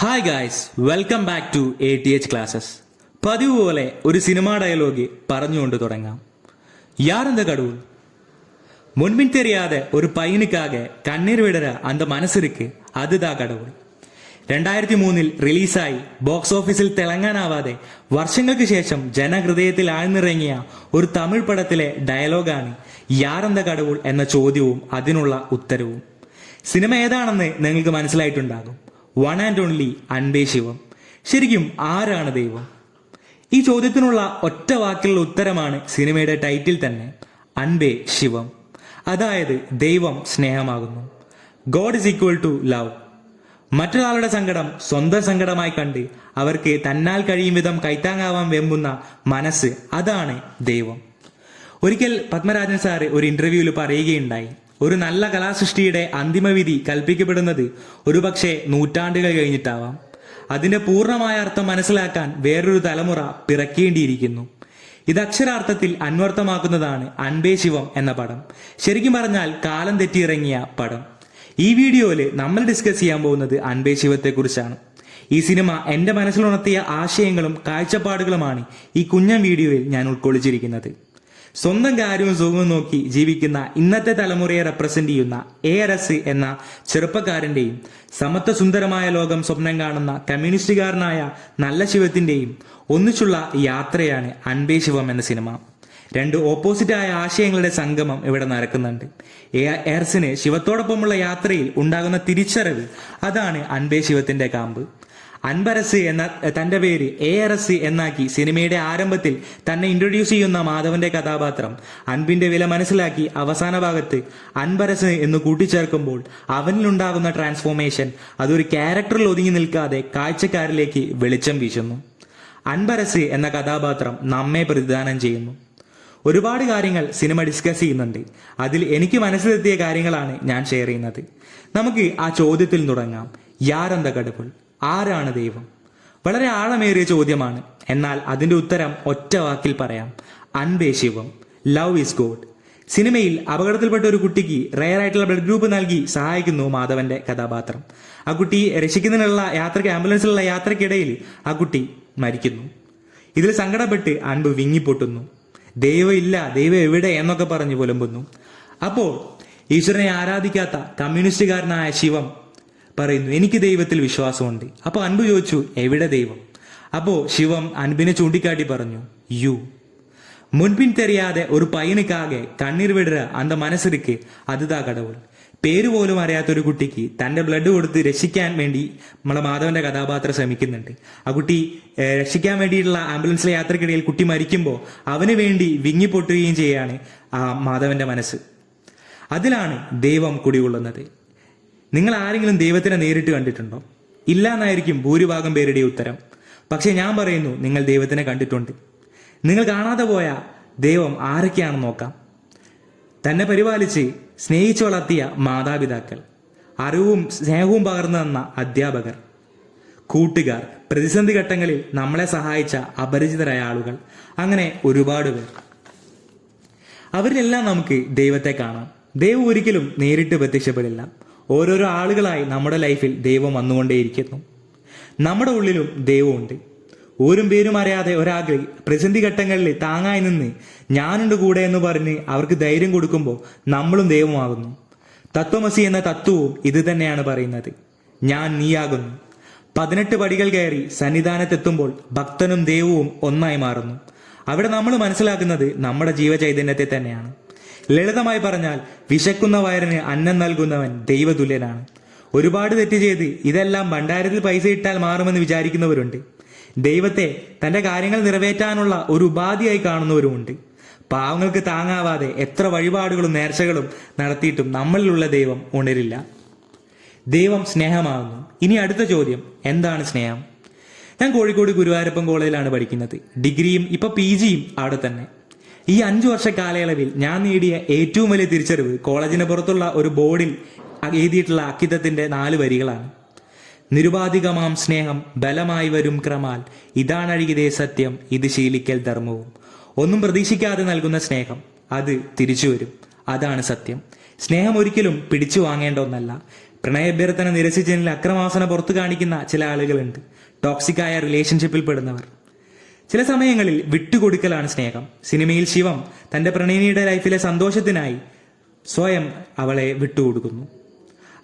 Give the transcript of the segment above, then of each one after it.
Hi guys, welcome back to ATH classes. പതിവ് പോലെ ഒരു സിനിമാ ഡയലോഗ് പറഞ്ഞുകൊണ്ട് തുടങ്ങാം. യാരെന്ത കടവുൾ മുൻപിൻ தெரியாத ഒരു പയ്യനുക്കാக കണ്ണീർ വിടര അന്ത മനസ്സിருக்கு അതുതാ കടവുൾ. 2003 റിലീസായി ബോക്സ് ഓഫീസിൽ തിളങ്ങാനാവാതെ വർഷങ്ങൾക്ക് ശേഷം ജനഹൃദയത്തിൽ ആഴ്ന്നിറങ്ങിയ ഒരു തമിഴ് പടത്തിലെ ഡയലോഗാണ് യാരെന്ത കടവുൾ എന്ന ചോദ്യവും അതിനുള്ള ഉത്തരവും. സിനിമ ഏതാണെന്ന് നിങ്ങൾക്ക് മനസ്സിലായിട്ടുണ്ടാകും. വൺ ആൻഡ് ഓൺലി അൻപേ ശിവം. ശരിക്കും ആരാണ് ദൈവം? ഈ ചോദ്യത്തിനുള്ള ഒറ്റ വാക്കിലുള്ള ഉത്തരമാണ് സിനിമയുടെ ടൈറ്റിൽ തന്നെ, അൻപേ ശിവം. അതായത് ദൈവം സ്നേഹമാകുന്നു. God is equal to love. മറ്റൊരാളുടെ സങ്കടം സ്വന്തം സങ്കടമായി കണ്ട് അവർക്ക് തന്നാൽ കഴിയും വിധം കൈത്താങ്ങാവാൻ വെമ്പുന്ന മനസ്സ്, അതാണ് ദൈവം. ഒരിക്കൽ പത്മരാജൻ സാറ് ഒരു ഇന്റർവ്യൂവിൽ പറയുകയുണ്ടായി, ഒരു നല്ല കലാസൃഷ്ടിയുടെ അന്തിമവിധി കൽപ്പിക്കപ്പെടുന്നത് ഒരുപക്ഷെ നൂറ്റാണ്ടുകൾ കഴിഞ്ഞിട്ടാവാം. അതിന്റെ പൂർണ്ണമായ അർത്ഥം മനസ്സിലാക്കാൻ വേറൊരു തലമുറ പിറക്കേണ്ടിയിരിക്കുന്നു. ഇത് അക്ഷരാർത്ഥത്തിൽ അന്വർത്ഥമാക്കുന്നതാണ് അൻപേ ശിവം എന്ന പടം. ശരിക്കും പറഞ്ഞാൽ കാലം തെറ്റിയിറങ്ങിയ പടം. ഈ വീഡിയോയിൽ നമ്മൾ ഡിസ്കസ് ചെയ്യാൻ പോകുന്നത് അൻപേ ശിവത്തെ കുറിച്ചാണ്. ഈ സിനിമ എന്റെ മനസ്സിലുണർത്തിയ ആശയങ്ങളും കാഴ്ചപ്പാടുകളുമാണ് ഈ കുഞ്ഞൻ വീഡിയോയിൽ ഞാൻ ഉൾക്കൊള്ളിച്ചിരിക്കുന്നത്. സ്വന്തം കാര്യവും സുഖവും നോക്കി ജീവിക്കുന്ന ഇന്നത്തെ തലമുറയെ റെപ്രസെന്റ് ചെയ്യുന്ന ARS എന്ന ചെറുപ്പക്കാരന്റെയും സമത്വ സുന്ദരമായ ലോകം സ്വപ്നം കാണുന്ന കമ്മ്യൂണിസ്റ്റുകാരനായ നല്ല ശിവത്തിന്റെയും ഒന്നിച്ചുള്ള യാത്രയാണ് അൻപേ ശിവം എന്ന സിനിമ. രണ്ട് ഓപ്പോസിറ്റായ ആശയങ്ങളുടെ സംഗമം ഇവിടെ നടക്കുന്നുണ്ട്. ARSന് ശിവത്തോടൊപ്പമുള്ള യാത്രയിൽ ഉണ്ടാകുന്ന തിരിച്ചറിവ്, അതാണ് അൻപേ ശിവത്തിന്റെ കാമ്പ്. അൻപരസ് എന്ന തന്റെ പേര് ARS എന്നാക്കി സിനിമയുടെ ആരംഭത്തിൽ തന്നെ ഇൻട്രൊഡ്യൂസ് ചെയ്യുന്ന മാധവന്റെ കഥാപാത്രം അൻപിന്റെ വില മനസ്സിലാക്കി അവസാന ഭാഗത്ത് അൻപരസ് എന്ന് കൂട്ടിച്ചേർക്കുമ്പോൾ അവനിലുണ്ടാകുന്ന ട്രാൻസ്ഫോർമേഷൻ അതൊരു ക്യാരക്ടറിൽ ഒതുങ്ങി നിൽക്കാതെ കാഴ്ചക്കാരിലേക്ക് വെളിച്ചം വീശുന്നു. അൻപരസ് എന്ന കഥാപാത്രം നമ്മെ പ്രതിദാനം ചെയ്യുന്നു. ഒരുപാട് കാര്യങ്ങൾ സിനിമ ഡിസ്കസ് ചെയ്യുന്നുണ്ട്. അതിൽ എനിക്ക് മനസ്സിലെത്തിയ കാര്യങ്ങളാണ് ഞാൻ ഷെയർ ചെയ്യുന്നത്. നമുക്ക് ആ ചോദ്യത്തിൽ തുടങ്ങാം. യാരെന്ത കടവുൾ? ആരാണ് ദൈവം? വളരെ ആഴമേറിയ ചോദ്യമാണ്. എന്നാൽ അതിന്റെ ഉത്തരം ഒറ്റ വാക്കിൽ പറയാം, Anbe Sivam. Love is god. സിനിമയിൽ അപകടത്തിൽപ്പെട്ട ഒരു കുട്ടിക്ക് റെയർ ആയിട്ടുള്ള ബ്ലഡ് ഗ്രൂപ്പ് നൽകി സഹായിക്കുന്നു മാധവന്റെ കഥാപാത്രം. ആ കുട്ടി രക്ഷിക്കുന്നതിനുള്ള ആംബുലൻസിലുള്ള യാത്രക്കിടയിൽ ആ കുട്ടി മരിക്കുന്നു. ഇതിൽ സങ്കടപ്പെട്ട് അൻപ് വിങ്ങിപ്പൊട്ടുന്നു. ദൈവം ഇല്ല, ദൈവം എവിടെ എന്നൊക്കെ പറഞ്ഞ് പുലമ്പുന്നു. അപ്പോൾ ഈശ്വരനെ ആരാധിക്കാത്ത കമ്മ്യൂണിസ്റ്റുകാരനായ ശിവം പറയുന്നു, എനിക്ക് ദൈവത്തിൽ വിശ്വാസമുണ്ട്. അപ്പൊ അൻപ് ചോദിച്ചു, എവിടെ ദൈവം? അപ്പോ ശിവം അൻപിനെ ചൂണ്ടിക്കാട്ടി പറഞ്ഞു, യു. മുൻപിൻ தெரியாத ഒരു പയ്യനുക്കാകെ കണ്ണീർ വിടര അന്ത മനസ്സിருக்கு അതുതാ കടവുൾ. പേരുപോലും അറിയാത്തൊരു കുട്ടിക്ക് തന്റെ ബ്ലഡ് കൊടുത്ത് രക്ഷിക്കാൻ വേണ്ടി നമ്മളെ മാധവന്റെ കഥാപാത്രം ശ്രമിക്കുന്നുണ്ട്. ആ കുട്ടി രക്ഷിക്കാൻ വേണ്ടിയിട്ടുള്ള ആംബുലൻസിലെ യാത്രക്കിടയിൽ കുട്ടി മരിക്കുമ്പോൾ അവന് വേണ്ടി വിങ്ങിപ്പൊട്ടുകയും ചെയ്യാണ് ആ മാധവന്റെ മനസ്സ്. അതിലാണ് ദൈവം കുടികൊള്ളുന്നത്. നിങ്ങൾ ആരെങ്കിലും ദൈവത്തിനെ നേരിട്ട് കണ്ടിട്ടുണ്ടോ? ഇല്ല എന്നായിരിക്കും ഭൂരിഭാഗം പേരുടെ ഉത്തരം. പക്ഷെ ഞാൻ പറയുന്നു, നിങ്ങൾ ദൈവത്തിനെ കണ്ടിട്ടുണ്ട്. നിങ്ങൾ കാണാതെ പോയ ദൈവം ആരൊക്കെയാണെന്ന് നോക്കാം. തന്നെ പരിപാലിച്ച് സ്നേഹിച്ചു വളർത്തിയ മാതാപിതാക്കൾ, അറിവും സ്നേഹവും പകർന്നു തന്ന അധ്യാപകർ, കൂട്ടുകാർ, പ്രതിസന്ധി ഘട്ടങ്ങളിൽ നമ്മളെ സഹായിച്ച അപരിചിതരായ ആളുകൾ, അങ്ങനെ ഒരുപാട് പേർ. അവരിലെല്ലാം നമുക്ക് ദൈവത്തെ കാണാം. ദൈവം ഒരിക്കലും നേരിട്ട് പ്രത്യക്ഷപ്പെടില്ല. ഓരോരോ ആളുകളായി നമ്മുടെ ലൈഫിൽ ദൈവം വന്നുകൊണ്ടേയിരിക്കുന്നു. നമ്മുടെ ഉള്ളിലും ദൈവമുണ്ട്. ഊരും പേരും അറിയാതെ ഒരാൾക്ക് പ്രതിസന്ധി ഘട്ടങ്ങളിൽ താങ്ങായി നിന്ന് ഞാനുണ്ട് കൂടെ എന്ന് പറഞ്ഞ് അവർക്ക് ധൈര്യം കൊടുക്കുമ്പോൾ നമ്മളും ദൈവമാകുന്നു. തത്വമസി എന്ന തത്വവും ഇത് തന്നെയാണ് പറയുന്നത്, ഞാൻ നീയാകുന്നു. 18 പടികൾ കയറി സന്നിധാനത്തെത്തുമ്പോൾ ഭക്തനും ദൈവവും ഒന്നായി മാറുന്നു. അവിടെ നമ്മൾ മനസ്സിലാക്കുന്നത് നമ്മുടെ ജീവചൈതന്യത്തെ തന്നെയാണ്. ലളിതമായി പറഞ്ഞാൽ, വിശക്കുന്ന വയറിന് അന്നം നൽകുന്നവൻ ദൈവതുല്യനാണ്. ഒരുപാട് തെറ്റ് ചെയ്ത് ഇതെല്ലാം ഭണ്ഡാരത്തിൽ പൈസ ഇട്ടാൽ മാറുമെന്ന് വിചാരിക്കുന്നവരുണ്ട്. ദൈവത്തെ തന്റെ കാര്യങ്ങൾ നിറവേറ്റാനുള്ള ഒരു ഉപാധിയായി കാണുന്നവരുമുണ്ട്. പാവങ്ങൾക്ക് താങ്ങാവാതെ എത്ര വഴിപാടുകളും നേർച്ചകളും നടത്തിയിട്ടും നമ്മളിലുള്ള ദൈവം ഉണരില്ല. ദൈവം സ്നേഹമാകുന്നു. ഇനി അടുത്ത ചോദ്യം, എന്താണ് സ്നേഹം? ഞാൻ കോഴിക്കോട് ഗുരുവായൂരപ്പൻ കോളേജിലാണ് പഠിക്കുന്നത്. ഡിഗ്രിയും ഇപ്പൊ PGയും അവിടെ തന്നെ. ഈ 5 വർഷ കാലയളവിൽ ഞാൻ നേടിയ ഏറ്റവും വലിയ തിരിച്ചറിവ് കോളേജിന് പുറത്തുള്ള ഒരു ബോർഡിൽ എഴുതിയിട്ടുള്ള അക്കിതത്തിന്റെ 4 വരികളാണ്. നിരുപാധികമാം സ്നേഹം ബലമായി വരും ക്രമാൽ, ഇതാണഴുകിയതേ സത്യം, ഇത് ശീലിക്കൽ ധർമ്മവും. ഒന്നും പ്രതീക്ഷിക്കാതെ നൽകുന്ന സ്നേഹം, അത് തിരിച്ചു വരും, അതാണ് സത്യം. സ്നേഹം ഒരിക്കലും പിടിച്ചു വാങ്ങേണ്ട ഒന്നല്ല, പ്രണയാഭ്യർത്ഥന നിരസിച്ചതിൽ അക്രമാസന പുറത്തു കാണിക്കുന്ന ചില ആളുകളുണ്ട്, ടോക്സിക്കായ റിലേഷൻഷിപ്പിൽ പെടുന്നവർ. ചില സമയങ്ങളിൽ വിട്ടുകൊടുക്കലാണ് സ്നേഹം. സിനിമയിൽ ശിവം തന്റെ പ്രണയിനിയുടെ ലൈഫിലെ സന്തോഷത്തിനായി സ്വയം അവളെ വിട്ടുകൊടുക്കുന്നു.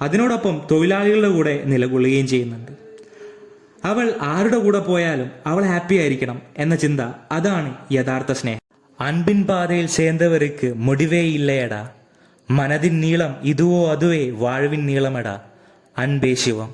അതിനോടൊപ്പം തൊഴിലാളികളുടെ കൂടെ നിലകൊള്ളുകയും ചെയ്യുന്നുണ്ട്. അവൾ ആരുടെ കൂടെ പോയാലും അവൾ ഹാപ്പി ആയിരിക്കണം എന്ന ചിന്ത, അതാണ് യഥാർത്ഥ സ്നേഹം. അൻപിൻ പാതയിൽ ചേർந்தവർക്ക് മുടിവേ ഇല്ലയടാ, മനതിൻ നീളം ഇതുവോ അതുവേ വാഴ്വിൻ നീളമടാ, അൻപേ ശിവം.